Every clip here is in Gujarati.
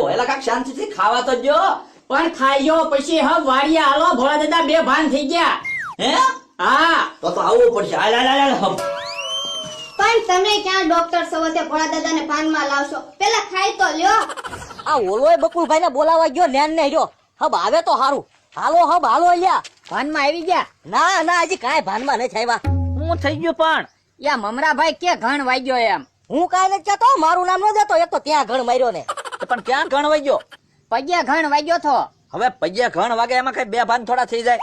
આવ્યો એલા કાક શાંતિથી ખાવા તો જો પણ ખાઈ ગયો પછી હવે વાડિયા હાલો ભોળા દાદા બે ભાન થઈ ગયા હે હા તો આવવું પડશે હાલ હાલ હાલ હાલ. પણ તમે ક્યાં ડોક્ટર સવતે ભોળા દાદાને પાનમાં લાવશો પેલા ખાઈ તો લ્યો આ ઓલોય બકુલભાઈ ને બોલાવા ગયો નેન ને રહ્યો હબ આવે તો હારું હાલો હબ હાલો લ્યા ભાનમાં આવી ગયા ના ના હજી કાંઈ ભાનમાં નથી આવ્યા હું થઈ ગયો પણ યા મમરાભાઈ કે ઘણ વાગ્યો એમ હું કાંઈ નથી કહેતો મારું નામ ન દેતો એક તો ત્યાં ઘણ માર્યો ને પણ ક્યાં ઘણ વાગ્યો પગે ઘણ વાગ્યો થો હવે પગે ઘણ વાગે એમાં કઈ બે ભાન થોડા થઈ જાય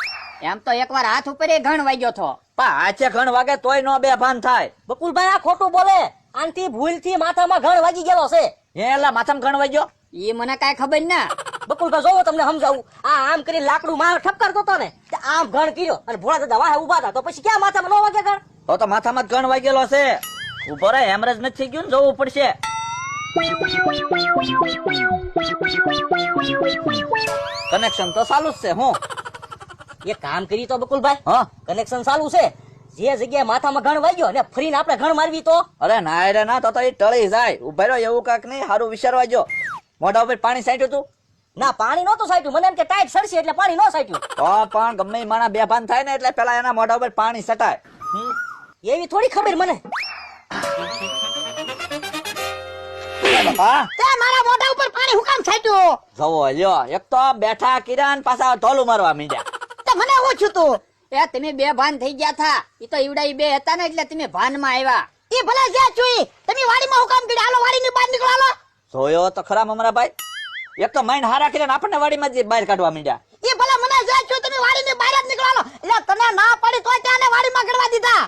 એમ તો એકવાર હાથ ઉપર ઘણ વાગ્યો થો પણ હાથે ઘણ વાગે તોય નો બે ભાન થાય બકુલભાઈ આ ખોટું બોલે આનથી ભૂલથી માથામાં ઘણ વાગી ગયેલો છે હે એલા માથામાં ઘણ વાગ્યો એ મને કાંઈ ખબર ના બકુલભાઈ જોવો તમને સમજાવું આ આમ કરી લાકડું માં ઠપકારતો હતો ને તે આમ ઘણ કર્યો અને ભોળા દાદા વાહે ઉભા હતા તો પછી ક્યાં માથામાં ન વાગે ઘણ તો માથામાં જ ઘણ વાગેલો છે ઉભો રે હેમરેજ નથી થઈ ગયું ને જોવું પડશે કનેક્શન તો ચાલુ જ છે હું એ કામ કરી તો બકુલભાઈ હા કનેક્શન ચાલુ છે જે જગ્યાએ માથામાં ઘણ વાગ્યો ને ફરીને આપણે ઘણ મારવી તો અરે ના રે ના તો એ ટળી જાય ઉભા રહ્યો એવું કાક નહીં સારું વિચારવા જો મોઢા ઉપર પાણી સાંટ્યું તું ના પાણી નહોતું સાટ્યું મને એમ કે ટાઈટ સડશે એટલે પાણી ન સાટ્યું તો પણ ગમે ઈ માણા બે ભાન થાય ને એટલે પેલા એના મોઢા ઉપર પાણી સટાય એવી થોડી ખબર મને બાપા તે મારા મોઢા ઉપર પાણી હું કામ છાટ્યું જવો લ્યો એક તો બેઠા કિરાન પાછા ઢોલું મારવા મીડ્યા તે મને હું છું તું એ તમે બે ભાન થઈ ગયા થા એ તો ઈવડા બે હતા ને એટલે તમે ભાનમાં આવ્યા એ ભલે જ્યાં જોઈ તમે વાડીમાં હું કામ કરી હાલો વાડીની બહાર નીકળો હાલો જોયો તો ખરા મમરાભાઈ એક તો માઇન્ડ હારા કરીને આપણને વાડીમાં જ બહાર કાઢવા મીડ્યા એ ભલે મને જ્યાં જોઈ તમે વાડીની બહાર જ નીકળો હાલો એટલે તને ના પડી તોય ત્યાં વાડીમાં ગળવા દીધા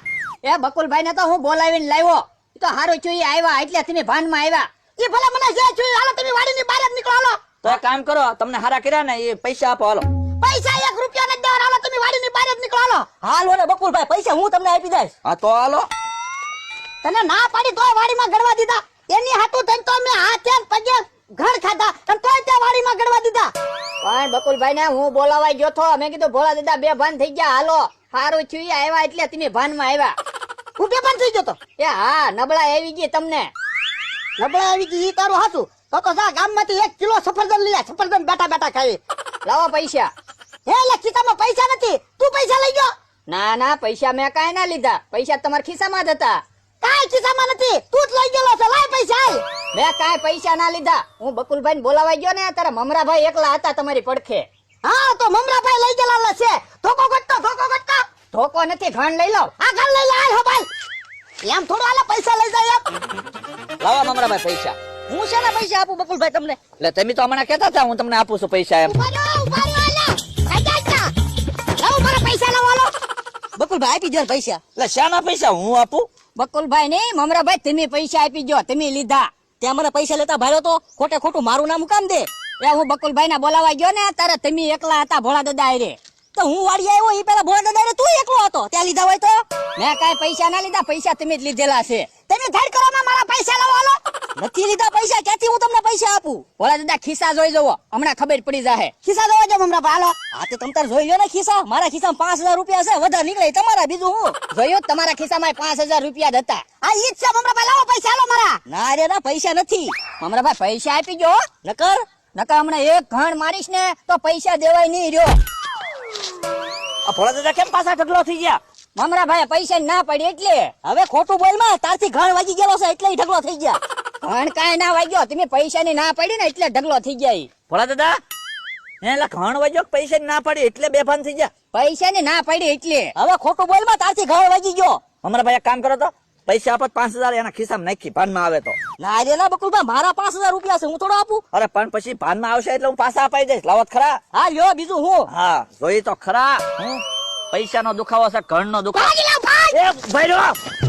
એ બકુલભાઈ ને તો હું બોલાવીને લાવ્યો એ તો હારું જોઈએ આવ્યા એટલે તમે ભાનમાં આવ્યા એ ભલે મને જ્યાં જોઈ હાલો તમે વાડીની બહાર જ નીકળો હાલો તો એક કામ કરો તમને હારા કર્યા ને એ પૈસા આપો હાલો પૈસા 1 રૂપિયા નથી દેવાના હાલો તમે વાડીની બહાર જ નીકળો હાલો હાલો ને બકુલભાઈ પૈસા હું તમને આપી દઈશ હા તો હાલો તને ના પાડી તોય વાડીમાં ગળવા દીધા એની હાટું થઈને તો મેં હાથે ને પગે ઘર ખાધા અને તોય ત્યાં વાડીમાં ગળવા દીધા પણ બકુલભાઈ ને હું બોલાવા ગયો તો મેં કીધું ભોળા દાદા બે ભાન થઈ ગયા હાલો હારું જોઈએ આવ્યા એટલે તમે ભાનમાં આવ્યા હું બે બંધ થઈ ગયો તો એ હા નબળા આવી ગઈ તમને નબળા આવી ગઈ ઈ તારું હાચું તો જા ગામમાંથી 1 કિલો સફરજન લઈ આ સફરજન બેટા બેટા ખાવી લાવો પૈસા હે લે ખિસ્સામાં પૈસા નથી તું પૈસા લઈ ગયો ના ના પૈસા મેં કાંઈ ના લીધા પૈસા તમારા ખિસ્સામાં જ હતા કાઈ ખિસ્સામાં નથી તું જ લઈ ગયેલો છે લાય પૈસા હાલ મેં કાંઈ પૈસા ના લીધા હું બકુલભાઈ ને બોલાવા ગયો ને ત્યારે મમરાભાઈ એકલા હતા તમારી પડખે હા તો મમરાભાઈ લઈ ગયેલા છે ધોકો ગટતો ધોકો નથી ઘણ લઈ લો આ ઘર લઈ લે હાલ હો ભાઈ એમ થોડું હાલે પૈસા લઈ જાય એમ લાવા મમરાભાઈ પૈસા હું શેના પૈસા આપું બકુલભાઈ તમને એટલે તમે તો હમણાં કહેતા હતા હું તમને આપું છું પૈસા એમ ઉભા રહ્યો હાલે આજા લાવો મારા પૈસા લાવો હાલો બકુલભાઈ આપી દો પૈસા એટલે શાના પૈસા હું આપું બકુલભાઈ ને મમરાભાઈ તમે પૈસા આપી ગયો તમે લીધા ત્યાં મને પૈસા લેતા ભાડ્યો તો ખોટે ખોટું મારું નામ કામ દે એ હું બકુલભાઈ ના બોલાવા ગયો ને ત્યારે તમે એકલા હતા ભોળા દાદા હારે તો હું વાડી આવ્યો ઈ પેલા ભોળા દાદા તું એકલો હતો ત્યાં લીધા હોય તો મેં કાંઈ પૈસા ના લીધા પૈસા તમે જ લીધેલા છે તમે ધડ કરો માં મારા પૈસા લાવો હાલો નથી લીધા પૈસા ક્યાંથી હું તમને પૈસા આપું ભોળા દાદા ખિસ્સા જોઈ જવો હમણાં ખબર પડી જાહે ખિસ્સા જોવા જો મમરા હાલો હા તો તમ તાર જોઈ લો ને ખિસ્સા મારા ખિસ્સામાં 5000 રૂપિયા છે વધારે નીકળે તમારા બીજું હું જોયું તમારા ખિસ્સામાં 5000 રૂપિયા જ હતા આ ઈ જ છે મમરા લાવો પૈસા હાલો મારા ના રે ના પૈસા નથી મમરાભાઈ પૈસા આપી ગયો નકર હમણાં એક ઘણ મારીશ ને તો પૈસા દેવાય નહીં રહ્યો આ ભોળા દાદા કેમ પાછા ઢગલો થઈ ગયા મમરાભાઈ પૈસા ના પડી એટલે હવે ખોટું બોલ માં તારથી ઘણ વાગી ગયેલો છે એટલે ઢગલો થઈ ગયા ઘણ કાંઈ ના વાગ્યો તમે પૈસા ની ના પડી ને એટલે ઢગલો થઈ ગયા ભોળા દાદા એટલે ઘણ વાગ્યો પૈસા ના પડે એટલે બેભાન થઈ ગયા પૈસા ની ના પડી એટલે હવે ખોટું બોલ માં તારથી ઘણ વાગી ગયો મમરાભાઈ એક કામ કરો તો પૈસા આપો 5000 એના ખિસ્સામાં નાખી ભાનમાં આવે તો ના રે ના બકુલભાઈ મારા 5000 રૂપિયા છે હું થોડો આપું અરે પણ પછી ભાનમાં આવશે એટલે હું પાછા અપાઈ દઈશ લાવો તો ખરા હા લ્યો બીજું હું હા જોઈ તો ખરા પૈસા નો દુખાવો છે ઘણ નો દુખાવો ભાગી લે ભાગ એ ભાઈ